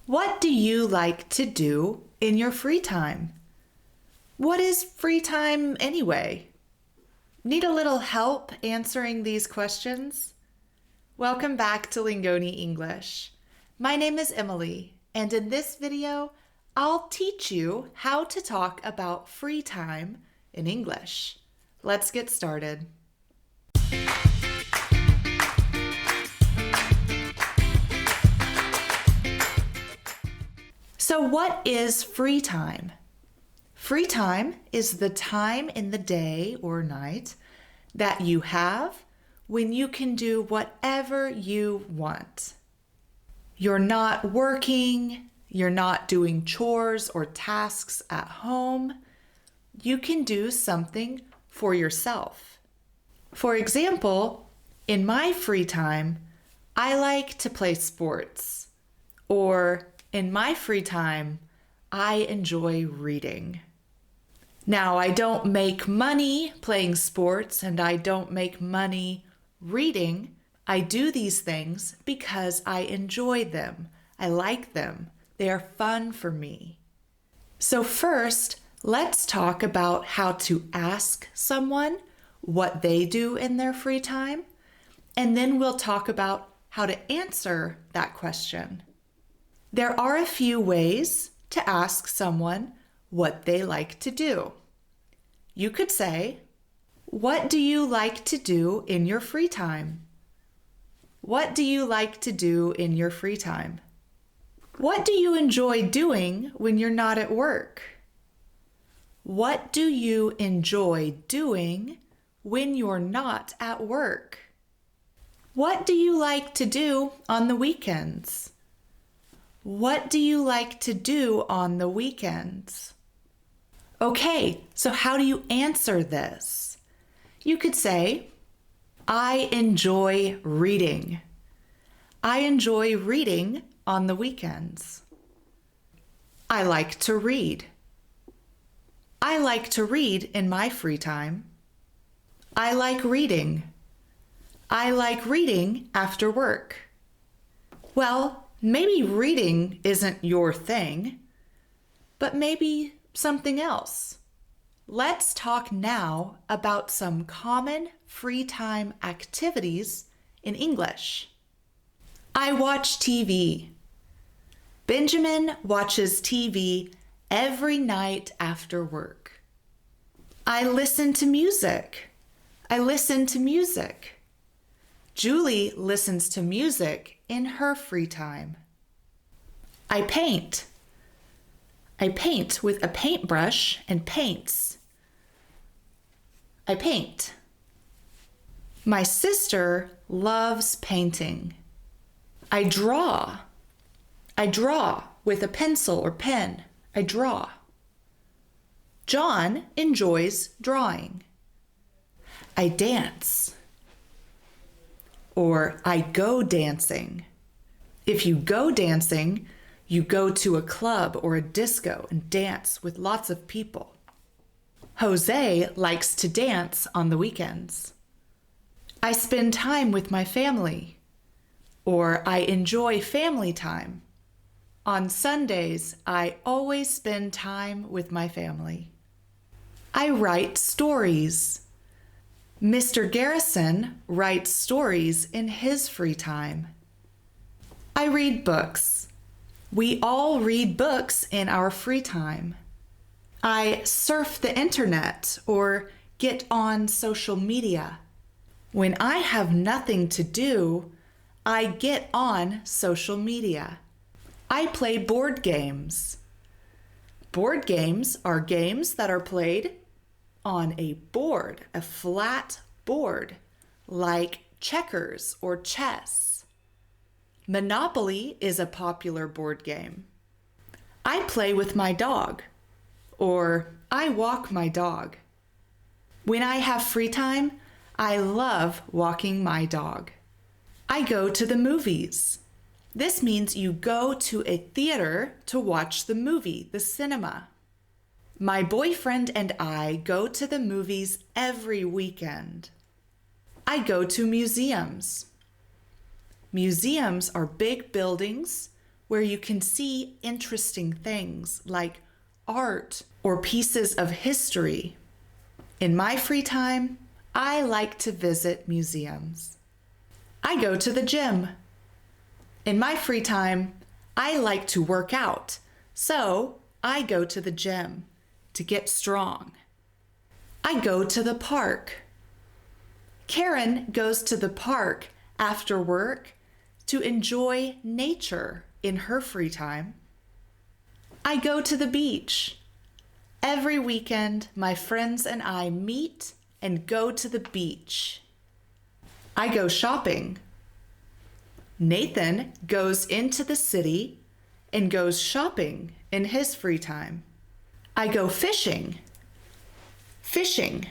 What do you like to do in your free time? What is free time anyway? Need a little help answering these questions? Welcome back to Lingoni English. My name is Emily, and in this video, I'll teach you how to talk about free time in English. Let's get started. So what is free time? Free time is the time in the day or night that you have when you can do whatever you want. You're not working, you're not doing chores or tasks at home. You can do something for yourself. For example, in my free time, I like to play sports, or in my free time, I enjoy reading. Now, I don't make money playing sports and I don't make money reading. I do these things because I enjoy them. I like them. They are fun for me. So first, let's talk about how to ask someone what they do in their free time, and then we'll talk about how to answer that question. There are a few ways to ask someone what they like to do. You could say, "What do you like to do in your free time?" What do you like to do in your free time? What do you enjoy doing when you're not at work? What do you enjoy doing when you're not at work? What do you like to do on the weekends? What do you like to do on the weekends? Okay, so how do you answer this? You could say, "I enjoy reading. I enjoy reading on the weekends. I like to read. I like to read in my free time. I like reading. I like reading after work." Well, maybe reading isn't your thing, but maybe something else. Let's talk now about some common free time activities in English. I watch TV. Benjamin watches TV every night after work. I listen to music. I listen to music. Julie listens to music in her free time. I paint. I paint with a paintbrush and paints. I paint. My sister loves painting. I draw. I draw with a pencil or pen. I draw. John enjoys drawing. I dance. Or I go dancing. If you go dancing, you go to a club or a disco and dance with lots of people. Jose likes to dance on the weekends. I spend time with my family, or I enjoy family time. On Sundays, I always spend time with my family. I write stories. Mr. Garrison writes stories in his free time. I read books. We all read books in our free time. I surf the internet or get on social media. When I have nothing to do, I get on social media. I play board games. Board games are games that are played on a board, a flat board, like checkers or chess. Monopoly is a popular board game. I play with my dog, or I walk my dog. When I have free time, I love walking my dog. I go to the movies. This means you go to a theater to watch the movie, the cinema. My boyfriend and I go to the movies every weekend. I go to museums. Museums are big buildings where you can see interesting things like art or pieces of history. In my free time, I like to visit museums. I go to the gym. In my free time, I like to work out, so I go to the gym to get strong. I go to the park. Karen goes to the park after work to enjoy nature in her free time. I go to the beach. Every weekend, my friends and I meet and go to the beach. I go shopping. Nathan goes into the city and goes shopping in his free time. I go fishing. Fishing.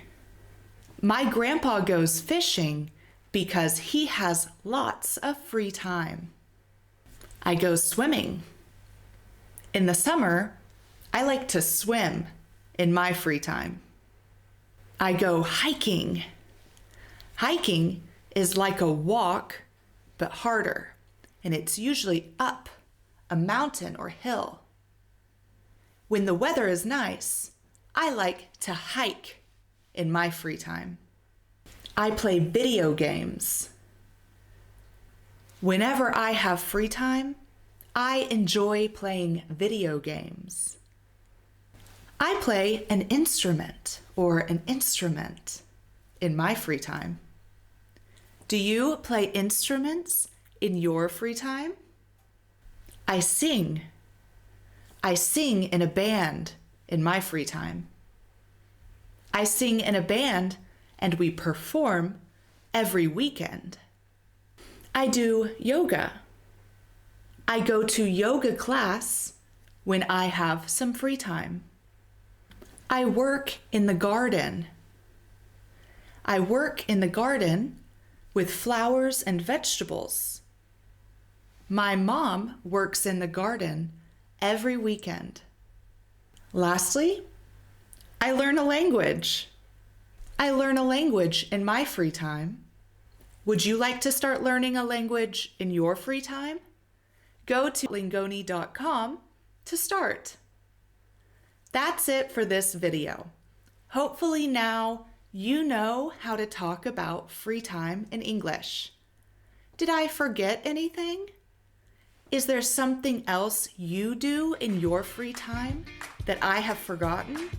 My grandpa goes fishing because he has lots of free time. I go swimming. In the summer, I like to swim in my free time. I go hiking. Hiking is like a walk, but harder, and it's usually up a mountain or hill. When the weather is nice, I like to hike in my free time. I play video games. Whenever I have free time, I enjoy playing video games. I play an instrument in my free time. Do you play instruments in your free time? I sing. I sing in a band in my free time. I sing in a band and we perform every weekend. I do yoga. I go to yoga class when I have some free time. I work in the garden. I work in the garden with flowers and vegetables. My mom works in the garden every weekend. Lastly, I learn a language. I learn a language in my free time. Would you like to start learning a language in your free time? Go to lingoni.com to start. That's it for this video. Hopefully now you know how to talk about free time in English. Did I forget anything? Is there something else you do in your free time that I have forgotten?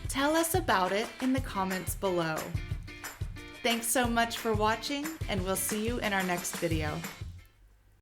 Tell us about it in the comments below. Thanks so much for watching, and we'll see you in our next video.